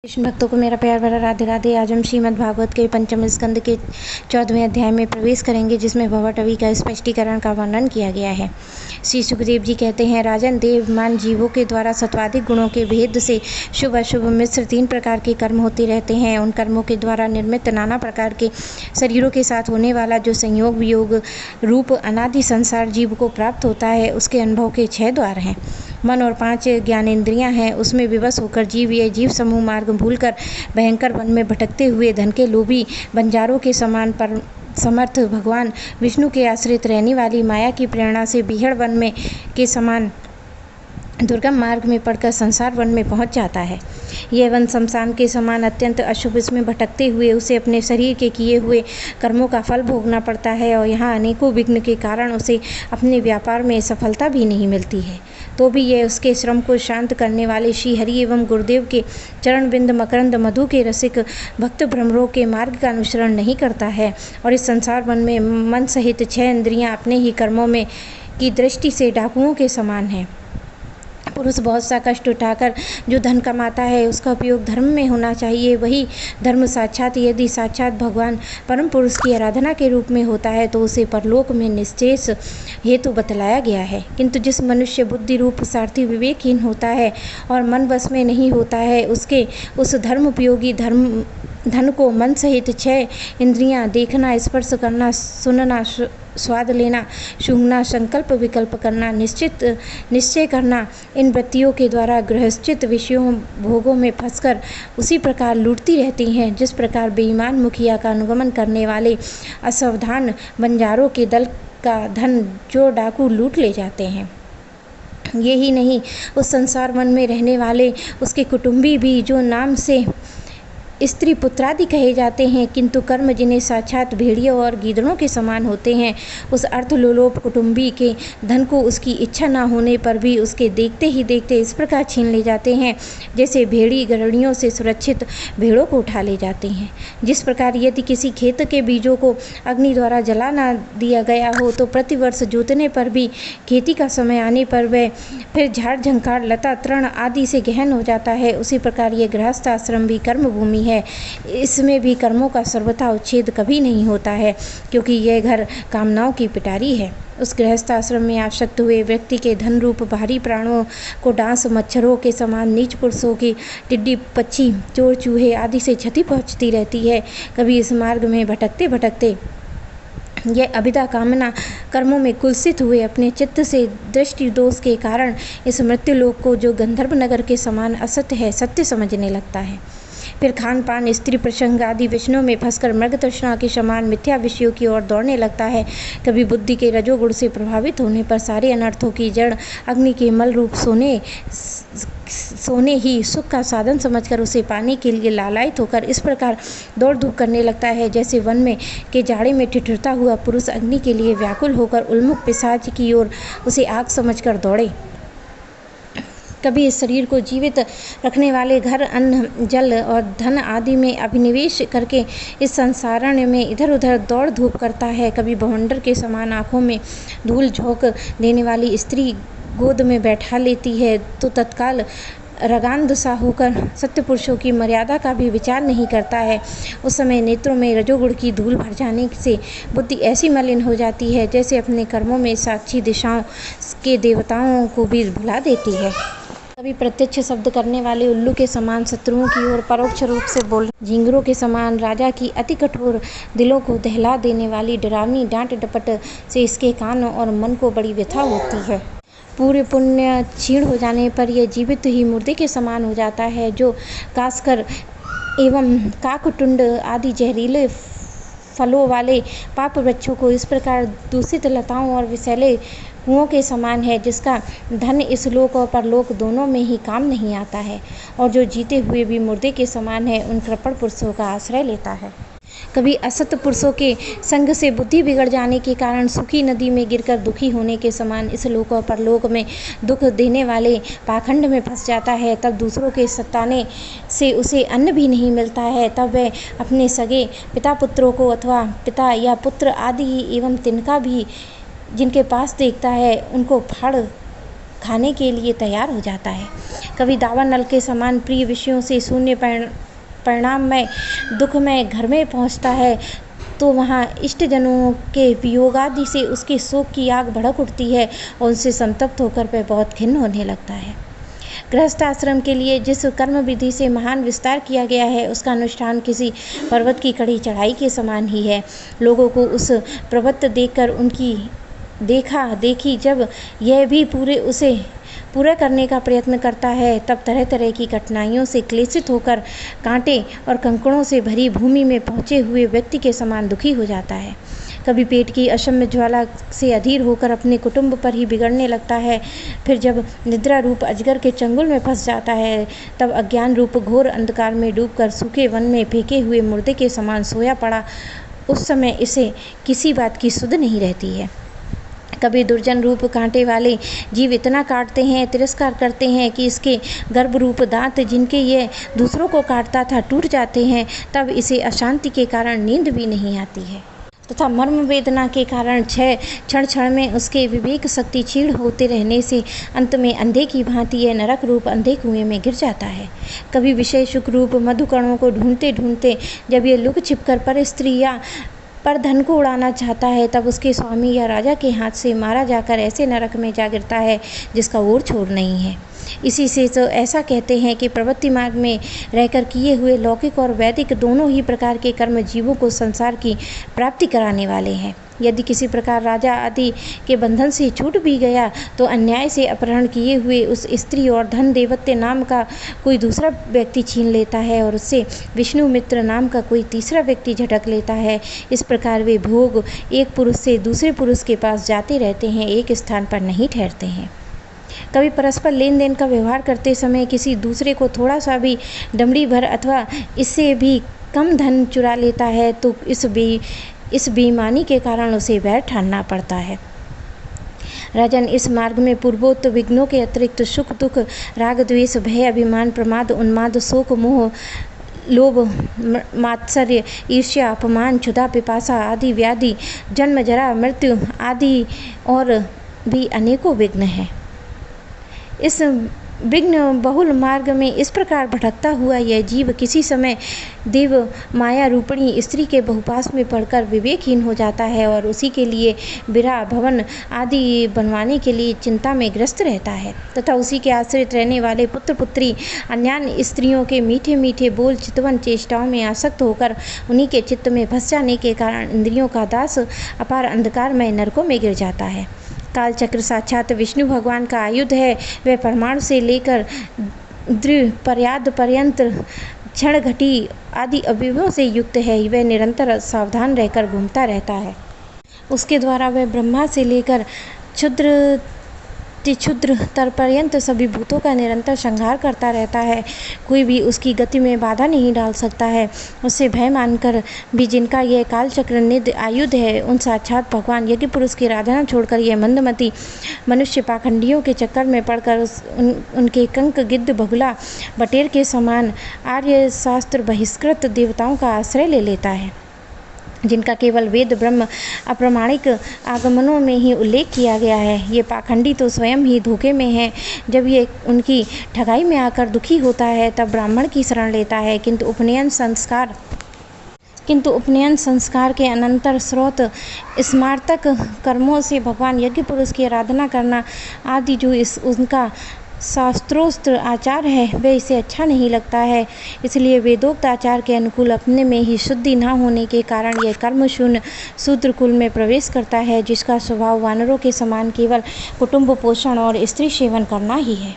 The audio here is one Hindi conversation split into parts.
कृष्ण भक्तों को मेरा प्यार भरा राधे राधे। आज हम श्रीमद् भागवत के पंचम स्कंद के 14वें अध्याय में प्रवेश करेंगे, जिसमें भवटवी का स्पष्टीकरण का वर्णन किया गया है। श्री सुखदेव जी कहते हैं, राजन देवमान जीवों के द्वारा सत्वाधिक गुणों के भेद से शुभ अशुभ मिश्र 3 प्रकार के कर्म होते रहते हैं। उन कर्मों के द्वारा निर्मित नाना प्रकार के शरीरों के साथ होने वाला जो संयोग वियोग रूप अनादि संसार जीव को प्राप्त होता है, उसके अनुभव के 6 द्वार हैं। मन और 5 ज्ञानेंद्रियां हैं। उसमें विवश होकर ये जीव समूह मार्ग भूलकर भयंकर वन में भटकते हुए धन के लोभी बंजारों के समान पर समर्थ भगवान विष्णु के आश्रित रहने वाली माया की प्रेरणा से बीहड़ वन में के समान दुर्गम मार्ग में पड़कर संसार वन में पहुंच जाता है। यह वन शमशान के समान अत्यंत अशुभ, इसमें भटकते हुए उसे अपने शरीर के किए हुए कर्मों का फल भोगना पड़ता है और यहाँ अनेकों विघ्न के कारण उसे अपने व्यापार में सफलता भी नहीं मिलती है। तो भी यह उसके श्रम को शांत करने वाले श्री हरि एवं गुरुदेव के चरण बिंद मकरंद मधु के रसिक भक्त भ्रमरों के मार्ग का अनुसरण नहीं करता है और इस संसार वन में मन सहित 6 इंद्रियां अपने ही कर्मों में की दृष्टि से डाकुओं के समान हैं। पुरुष बहुत सा कष्ट उठाकर जो धन कमाता है, उसका उपयोग धर्म में होना चाहिए। वही धर्म यदि साक्षात भगवान परम पुरुष की आराधना के रूप में होता है तो उसे परलोक में निश्चेष हेतु बतलाया गया है। किंतु जिस मनुष्य बुद्धि रूप सारथी विवेकहीन होता है और मन बस में नहीं होता है, उसके उस धर्म उपयोगी धन को मन सहित 6 इंद्रियां देखना, स्पर्श करना, सुनना, स्वाद लेना, सूंघना, संकल्प विकल्प करना, निश्चय करना, इन वृत्तियों के द्वारा गृहस्थित विषयों भोगों में फंसकर उसी प्रकार लूटती रहती हैं जिस प्रकार बेईमान मुखिया का अनुगमन करने वाले असावधान बंजारों के दल का धन जो डाकू लूट ले जाते हैं। यही नहीं, उस संसार वन में रहने वाले उसके कुटुंबी भी जो नाम से स्त्री पुत्रादि कहे जाते हैं, किंतु कर्म जिन्हें साक्षात भेड़ियों और गीदड़ों के समान होते हैं, उस अर्थलोलोप कुटुंबी के धन को उसकी इच्छा न होने पर भी उसके देखते ही देखते इस प्रकार छीन ले जाते हैं जैसे भेड़ी गड़ड़ियों से सुरक्षित भेड़ों को उठा ले जाते हैं। जिस प्रकार यदि किसी खेत के बीजों को अग्नि द्वारा जला न दिया गया हो तो प्रतिवर्ष जोतने पर भी खेती का समय आने पर वह फिर झाड़ झंकार लता तृण आदि से गहन हो जाता है, उसी प्रकार ये गृहस्थ आश्रम भी कर्म भूमि है। इसमें भी कर्मों का सर्वथा उच्छेद कभी नहीं होता है, क्योंकि यह घर कामनाओं की पिटारी है। उस गृहस्थ आश्रम में आसक्त हुए व्यक्ति के धन रूप बाहरी प्राणों को डांस मच्छरों के समान नीच पुरुषों की टिड्डी पक्षी चोर चूहे आदि से क्षति पहुंचती रहती है। कभी इस मार्ग में भटकते भटकते यह अभिदा कामना कर्मों में कुलसित हुए अपने चित्त से दृष्टि दोष के कारण इस मृत्युलोक को, जो गंधर्व नगर के समान असत्य है, सत्य समझने लगता है। फिर खान पान स्त्री प्रसंग आदि विषयों में फंसकर मृग तृष्णा के समान मिथ्या विषयों की ओर दौड़ने लगता है। कभी बुद्धि के रजोगुण से प्रभावित होने पर सारे अनर्थों की जड़ अग्नि के मल रूप सोने ही सुख का साधन समझकर उसे पाने के लिए लालायित होकर इस प्रकार दौड़ धूप करने लगता है जैसे वन में के जाड़े में ठिठुरता हुआ पुरुष अग्नि के लिए व्याकुल होकर उन्मुख पिशाच की ओर उसे आग समझकर दौड़े। कभी इस शरीर को जीवित रखने वाले घर, अन्न, जल और धन आदि में अभिनिवेश करके इस संसारण में इधर उधर दौड़ धूप करता है। कभी बवंडर के समान आँखों में धूल झोंक देने वाली स्त्री गोद में बैठा लेती है तो तत्काल रगांध सा होकर सत्य पुरुषों की मर्यादा का भी विचार नहीं करता है। उस समय नेत्रों में रजोगुण की धूल भर जाने से बुद्धि ऐसी मलिन हो जाती है जैसे अपने कर्मों में साक्षी दिशाओं के देवताओं को भी भुला देती है। कभी प्रत्यक्ष शब्द करने वाले उल्लू के समान शत्रुओं की ओर परोक्ष रूप से बोल झिंगरों के समान राजा की अति कठोर दिलों को दहला देने वाली डरावनी डांट डपट से इसके कान और मन को बड़ी व्यथा होती है। पूरे पुण्य क्षीण हो जाने पर यह जीवित ही मुर्दे के समान हो जाता है, जो कासकर एवं काकटुंड आदि जहरीले फलों वाले पाप वृक्षों को इस प्रकार दूषित लताओं और विषैले कुओं के समान है, जिसका धन इस लोक और परलोक दोनों में ही काम नहीं आता है और जो जीते हुए भी मुर्दे के समान है, उन कृपण पुरुषों का आश्रय लेता है। कभी असत पुरुषों के संग से बुद्धि बिगड़ जाने के कारण सूखी नदी में गिरकर दुखी होने के समान इस लोक और परलोक में दुख देने वाले पाखंड में फंस जाता है। तब दूसरों के सताने से उसे अन्न भी नहीं मिलता है, तब वह अपने सगे पिता पुत्रों को अथवा पिता या पुत्र आदि एवं तिनका भी जिनके पास देखता है उनको फाड़ खाने के लिए तैयार हो जाता है। कभी दावानल के समान प्रिय विषयों से शून्य परिणाम में दुख में घर में पहुंचता है तो वहाँ इष्टजनों के वियोगादि से उसके शोक की आग भड़क उठती है और उनसे संतप्त होकर वह बहुत खिन्न होने लगता है। गृहस्थ आश्रम के लिए जिस कर्म विधि से महान विस्तार किया गया है उसका अनुष्ठान किसी पर्वत की कड़ी चढ़ाई के समान ही है। लोगों को उस पर्वत देखकर उनकी देखा देखी जब यह भी उसे पूरा करने का प्रयत्न करता है तब तरह तरह की कठिनाइयों से क्लेशित होकर कांटे और कंकड़ों से भरी भूमि में पहुँचे हुए व्यक्ति के समान दुखी हो जाता है। कभी पेट की अशम्य ज्वाला से अधीर होकर अपने कुटुंब पर ही बिगड़ने लगता है। फिर जब निद्रा रूप अजगर के चंगुल में फंस जाता है तब अज्ञान रूप घोर अंधकार में डूबकर सूखे वन में फेंके हुए मुर्दे के समान सोया पड़ा, उस समय इसे किसी बात की सुध नहीं रहती है। कभी दुर्जन रूप कांटे वाले जीव इतना काटते हैं, तिरस्कार करते हैं कि इसके गर्भ रूप दांत जिनके ये दूसरों को काटता था टूट जाते हैं, तब इसे अशांति के कारण नींद भी नहीं आती है तथा मर्म वेदना के कारण क्षण क्षण में उसके विवेक शक्ति क्षीण होते रहने से अंत में अंधे की भांति यह नरक रूप अंधे कुएं में गिर जाता है। कभी विषय सुख रूप मधुकणों को ढूंढते ढूंढते जब ये लुक छिपकर पर स्त्री या पर धन को उड़ाना चाहता है तब उसके स्वामी या राजा के हाथ से मारा जाकर ऐसे नरक में जा गिरता है जिसका ओर छोर नहीं है। इसी से तो ऐसा कहते हैं कि प्रवृत्ति मार्ग में रहकर किए हुए लौकिक और वैदिक दोनों ही प्रकार के कर्म जीवों को संसार की प्राप्ति कराने वाले हैं। यदि किसी प्रकार राजा आदि के बंधन से छूट भी गया तो अन्याय से अपहरण किए हुए उस स्त्री और धन देवत्य नाम का कोई दूसरा व्यक्ति छीन लेता है और उससे विष्णु मित्र नाम का कोई तीसरा व्यक्ति झटक लेता है। इस प्रकार वे भोग एक पुरुष से दूसरे पुरुष के पास जाते रहते हैं, एक स्थान पर नहीं ठहरते हैं। कभी परस्पर लेन देन का व्यवहार करते समय किसी दूसरे को थोड़ा सा भी दमड़ी भर अथवा इससे भी कम धन चुरा लेता है तो इस बेईमानी के कारण उसे वैर ठानना पड़ता है। राजन, इस मार्ग में पूर्वोक्त विघ्नों के अतिरिक्त सुख दुख राग द्वेष भय अभिमान प्रमाद उन्माद शोक मोह लोभ मात्सर्य ईर्ष्या अपमान क्षुधा पिपासा आदि व्याधि जन्म जरा मृत्यु आदि और भी अनेकों विघ्न हैं। इस विघ्न बहुल मार्ग में इस प्रकार भटकता हुआ यह जीव किसी समय देव माया रूपणी स्त्री के बहुपास में पड़कर विवेकहीन हो जाता है और उसी के लिए विराह भवन आदि बनवाने के लिए चिंता में ग्रस्त रहता है तथा उसी के आश्रित रहने वाले पुत्र पुत्री अन्य स्त्रियों के मीठे मीठे बोल चितवन चेष्टाओं में आसक्त होकर उन्हीं के चित्त में फंस जाने के कारण इंद्रियों का दास अपार अंधकार में नरकों में गिर जाता है। काल चक्र साक्षात विष्णु भगवान का आयुध है। वह परमाणु से लेकर दृढ़ पर्याद पर्यंत क्षण घटी आदि अवयवों से युक्त है। वह निरंतर सावधान रहकर घूमता रहता है। उसके द्वारा वह ब्रह्मा से लेकर क्षुद्र तर पर्यंत सभी भूतों का निरंतर संहार करता रहता है। कोई भी उसकी गति में बाधा नहीं डाल सकता है। उससे भय मानकर भी जिनका यह कालचक्र निध आयुध है उन साक्षात भगवान यज्ञ पुरुष की आराधना छोड़कर यह मंदमती मनुष्य पाखंडियों के चक्कर में पड़कर उनके कंक गिद्ध बगुला बटेर के समान आर्य शास्त्र बहिष्कृत देवताओं का आश्रय ले लेता है, जिनका केवल वेद ब्रह्म अप्रामाणिक आगमनों में ही उल्लेख किया गया है। ये पाखंडी तो स्वयं ही धोखे में है। जब ये उनकी ठगाई में आकर दुखी होता है तब ब्राह्मण की शरण लेता है, किंतु उपनयन संस्कार के अनंतर स्रोत स्मार्तक कर्मों से भगवान यज्ञ पुरुष की आराधना करना आदि जो उनका शास्त्रोक्त आचार है वह इसे अच्छा नहीं लगता है। इसलिए वेदोक्त आचार के अनुकूल अपने में ही शुद्धि न होने के कारण यह कर्म शून्य शूद्र कुल में प्रवेश करता है, जिसका स्वभाव वानरों के समान केवल कुटुंब पोषण और स्त्री सेवन करना ही है।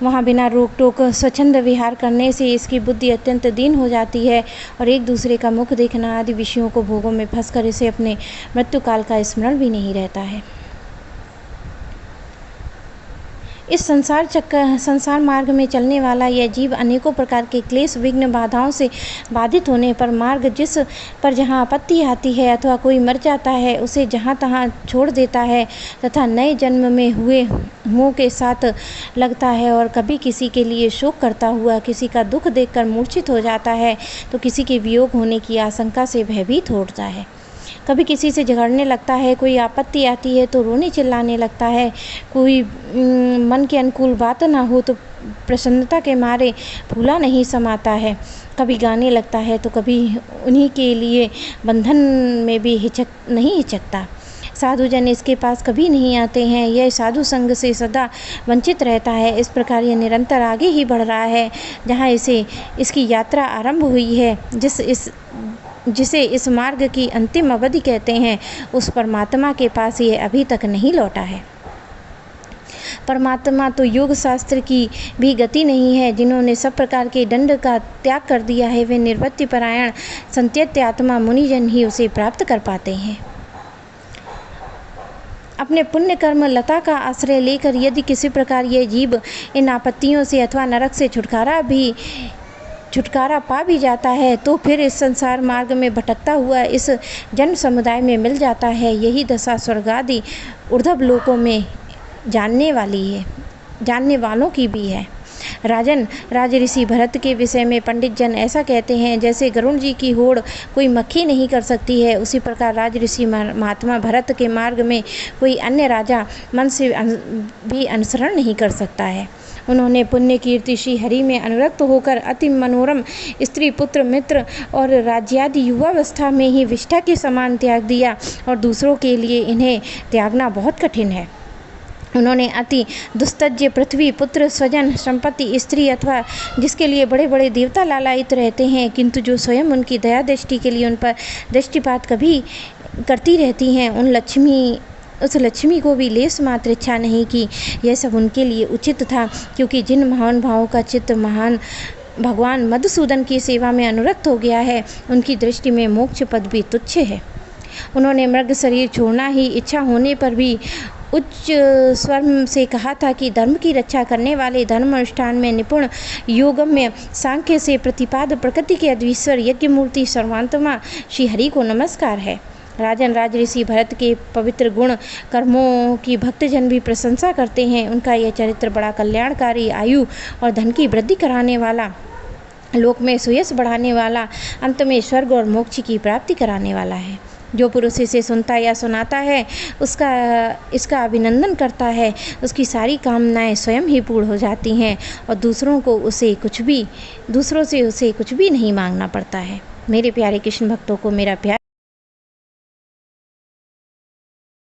वहाँ बिना रोक टोक स्वच्छंद विहार करने से इसकी बुद्धि अत्यंत दीन हो जाती है और एक दूसरे का मुख देखना आदि विषयों को भोगों में फंसकर इसे अपने मृत्यु काल का स्मरण भी नहीं रहता है। इस संसार मार्ग में चलने वाला यह जीव अनेकों प्रकार के क्लेश विघ्न बाधाओं से बाधित होने पर मार्ग जिस पर जहाँ आपत्ति आती है अथवा कोई मर जाता है उसे जहाँ तहाँ छोड़ देता है तथा नए जन्म में हुए मोह के साथ लगता है और कभी किसी के लिए शोक करता हुआ किसी का दुख देखकर मूर्छित हो जाता है तो किसी के वियोग होने की आशंका से भयभीत होता है। कभी किसी से झगड़ने लगता है, कोई आपत्ति आती है तो रोने चिल्लाने लगता है, कोई मन के अनुकूल बात ना हो तो प्रसन्नता के मारे फूला नहीं समाता है, कभी गाने लगता है तो कभी उन्हीं के लिए बंधन में भी नहीं हिचकता। साधुजन इसके पास कभी नहीं आते हैं, यह साधु संग से सदा वंचित रहता है। इस प्रकार यह निरंतर आगे ही बढ़ रहा है। जहाँ इसकी यात्रा आरंभ हुई है, जिसे इस मार्ग की अंतिम अवधि कहते हैं, उस परमात्मा के पास ये अभी तक नहीं लौटा है। परमात्मा तो योग शास्त्र की भी गति नहीं है। जिन्होंने सब प्रकार के दंड का त्याग कर दिया है, वे निर्वृत्ति परायण संत्यत्य आत्मा मुनिजन ही उसे प्राप्त कर पाते हैं। अपने पुण्य कर्म लता का आश्रय लेकर यदि किसी प्रकार यह जीव इन आपत्तियों से अथवा नरक से छुटकारा पा भी जाता है, तो फिर इस संसार मार्ग में भटकता हुआ इस जन समुदाय में मिल जाता है। यही दशा स्वर्ग आदि ऊर्ध्व लोकों में जानने वालों की भी है। राजन, राज ऋषि भरत के विषय में पंडित जन ऐसा कहते हैं, जैसे गरुण जी की होड़ कोई मक्खी नहीं कर सकती है, उसी प्रकार राज ऋषि महात्मा भरत के मार्ग में कोई अन्य राजा मन से भी अनुसरण नहीं कर सकता है। उन्होंने पुण्य कीर्ति श्री हरि में अनुरक्त होकर अति मनोरम स्त्री पुत्र मित्र और राज्यादि युवावस्था में ही विष्ठा के समान त्याग दिया, और दूसरों के लिए इन्हें त्यागना बहुत कठिन है। उन्होंने अति दुस्तज्य पृथ्वी पुत्र स्वजन संपत्ति स्त्री अथवा जिसके लिए बड़े बड़े देवता लालायित रहते हैं, किंतु जो स्वयं उनकी दया दृष्टि के लिए उन पर दृष्टिपात कभी करती रहती हैं, उस लक्ष्मी को भी लेस मात्र इच्छा नहीं की। यह सब उनके लिए उचित था, क्योंकि जिन महान भावों का चित्त महान भगवान मधुसूदन की सेवा में अनुरक्त हो गया है, उनकी दृष्टि में मोक्ष पद भी तुच्छ है। उन्होंने मृग शरीर छोड़ना ही इच्छा होने पर भी उच्च स्वर से कहा था कि धर्म की रक्षा करने वाले, धर्म अनुष्ठान में निपुण, योगम्य, सांख्य से प्रतिपाद, प्रकृति के अधीश्वर, यज्ञ मूर्ति सर्वांतमा श्री हरि को नमस्कार है। राजन, राज ऋषि भरत के पवित्र गुण कर्मों की भक्तजन भी प्रशंसा करते हैं। उनका यह चरित्र बड़ा कल्याणकारी, आयु और धन की वृद्धि कराने वाला, लोक में सुयश बढ़ाने वाला, अंत में स्वर्ग और मोक्ष की प्राप्ति कराने वाला है। जो पुरुष इसे सुनता या सुनाता है, इसका अभिनंदन करता है, उसकी सारी कामनाएं स्वयं ही पूर्ण हो जाती हैं, और दूसरों से उसे कुछ भी नहीं मांगना पड़ता है। मेरे प्यारे कृष्ण भक्तों को मेरा प्यार